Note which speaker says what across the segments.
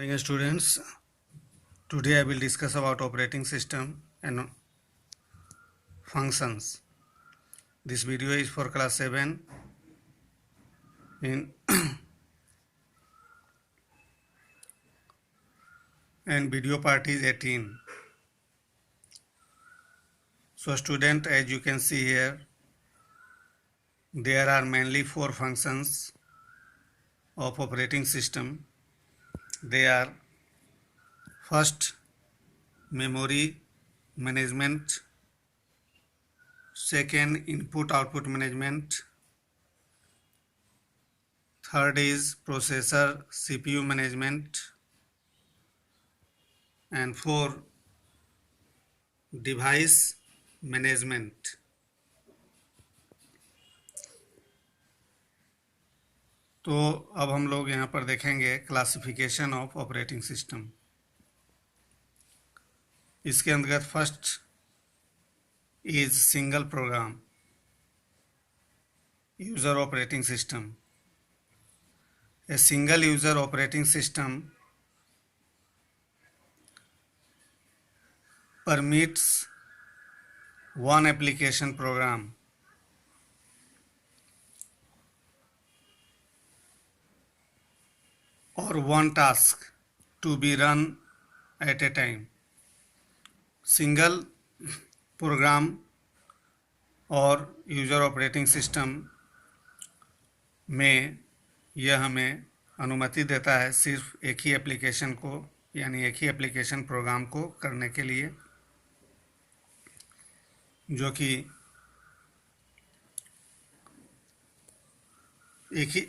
Speaker 1: Morning students. Today I will discuss about operating system and functions. This video is for class 7 in and video part is 18. So student, as you can see here, there are mainly 4 functions of operating system. They are first memory management, second input output management, third is processor CPU management, and 4 device management. तो अब हम लोग यहाँ पर देखेंगे classification of operating system. इसके अंतर्गत first is single program user operating system. A single user operating system permits one application program or one task to be run at a time. Single program और user operating system में यह हमें अनुमति देता है सिर्फ एक ही एप्लीकेशन को, यानी एक ही एप्लीकेशन प्रोग्राम को करने के लिए, जो कि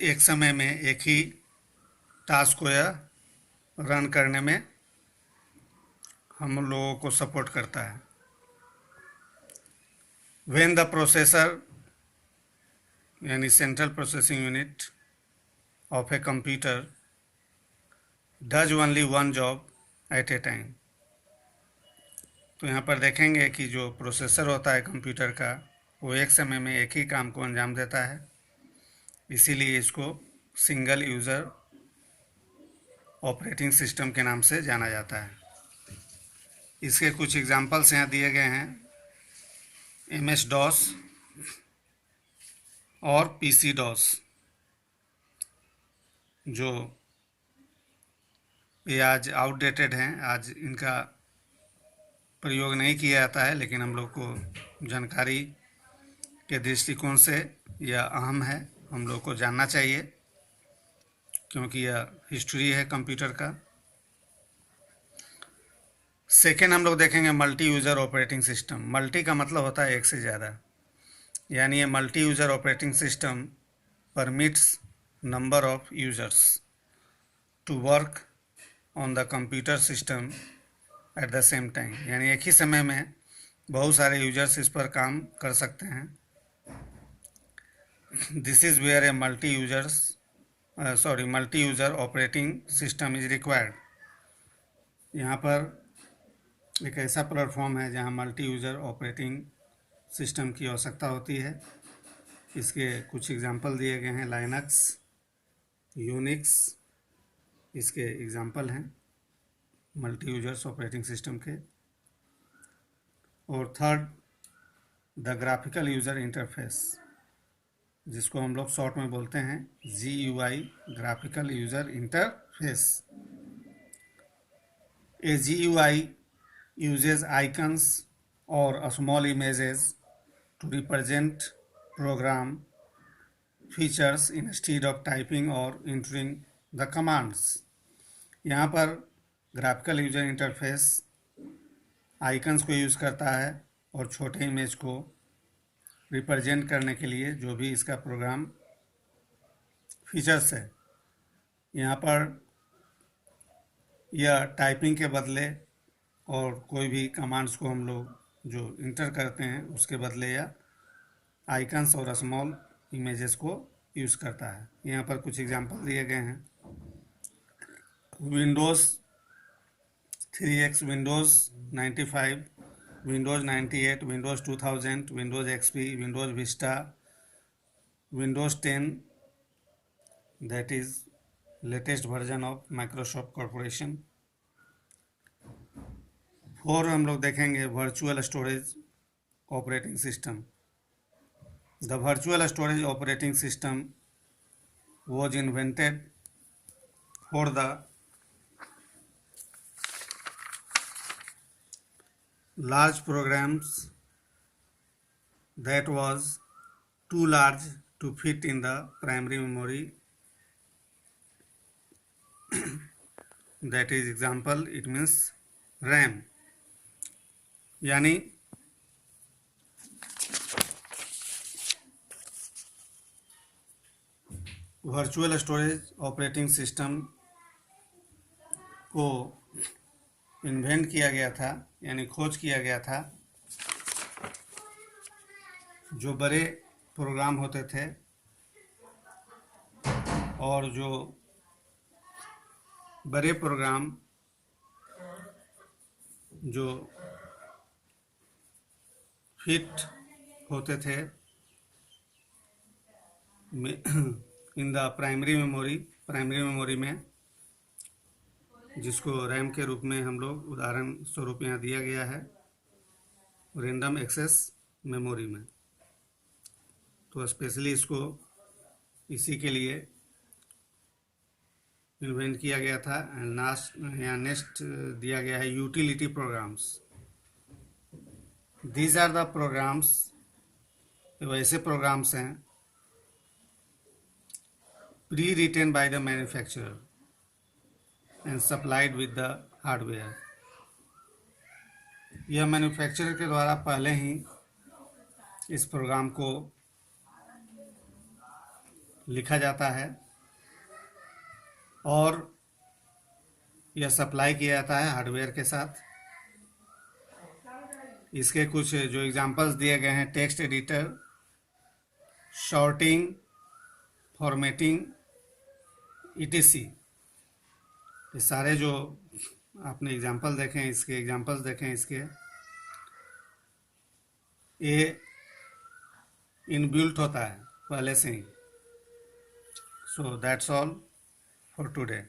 Speaker 1: एक समय में एक ही टास्क को या रन करने में हम लोगों को सपोर्ट करता है। व्हेन द प्रोसेसर यानी central processing unit of a computer does only one job eight A time. तो यहाँ पर देखेंगे कि जो प्रोसेसर होता है कंप्यूटर का, वो एक समय में एक ही काम को अंजाम देता है, इसीलिए इसको सिंगल यूज़र ऑपरेटिंग सिस्टम के नाम से जाना जाता है। इसके कुछ एग्जांपल्स यहाँ दिए गए हैं, MS DOS और PC DOS, जो ये आज आउटडेटेड हैं, आज इनका प्रयोग नहीं किया जाता है, लेकिन हम लोग को जानकारी के दृष्टिकोण से यह अहम है, हम लोग को जानना चाहिए, क्योंकि यह हिस्ट्री है कंप्यूटर का। सेकेंड हम लोग देखेंगे multi user operating system. Multi का मतलब होता है एक से ज़्यादा, यानी ये multi user operating system permits number of users to work on the computer system at the same time, यानी एक ही समय में बहुत सारे यूजर्स इस पर काम कर सकते हैं। This is where a multi user operating system is required. यहाँ पर एक ऐसा प्लेटफॉर्म है जहाँ मल्टी यूज़र ऑपरेटिंग सिस्टम की आवश्यकता होती है। इसके कुछ एग्जांपल दिए गए हैं, लाइनक्स, यूनिक्स इसके एग्जांपल हैं मल्टी यूजर्स ऑपरेटिंग सिस्टम के। और third the graphical user interface, जिसको हम लोग शॉर्ट में बोलते हैं GUI, graphical user interface. A GUI uses icons or small images to represent program features instead of typing or entering the commands। यहाँ पर ग्राफिकल यूज़र इंटरफेस आइकन्स को use करता है और छोटे इमेज को रिप्रेजेंट करने के लिए जो भी इसका प्रोग्राम फीचर्स है। यहाँ पर यह टाइपिंग के बदले और कोई भी कमांड्स को हम लोग जो इंटर करते हैं उसके बदले या आइकन्स और स्मॉल इमेजेस को यूज़ करता है। यहाँ पर कुछ एग्जांपल दिए गए हैं, Windows 3X, Windows 95, Windows 98, Windows 2000, Windows XP, Windows Vista, Windows 10 that is latest version of Microsoft corporation. 4 हम लोग देखेंगे virtual storage operating system. The virtual storage operating system was invented for the large programs that was too large to fit in the primary memory. That is example, it means RAM। यानी virtual storage operating system को invent किया गया था, यानी खोज किया गया था, जो बड़े प्रोग्राम होते थे और जो बड़े प्रोग्राम जो फिट होते थे इन द प्राइमरी मेमोरी में, जिसको रैम के रूप में हम लोग उदाहरण स्वरूप यहाँ दिया गया है, रैंडम एक्सेस मेमोरी में। तो स्पेशली इसको इसी के लिए इन्वेंट किया गया था। यहाँ नेक्स्ट दिया गया है utility programs. These are the programs, वैसे प्रोग्राम्स हैं pre written by the manufacturer and supplied with the hardware. यह मैन्युफैक्चरर के द्वारा पहले ही इस प्रोग्राम को लिखा जाता है और यह सप्लाई किया जाता है हार्डवेयर के साथ। इसके कुछ जो एग्जांपल्स दिए गए हैं, text editor, sorting, formatting, etc। ये सारे जो आपने एग्जांपल्स देखें इसके, ये इनबिल्ट होता है पहले से ही। So that's all for today.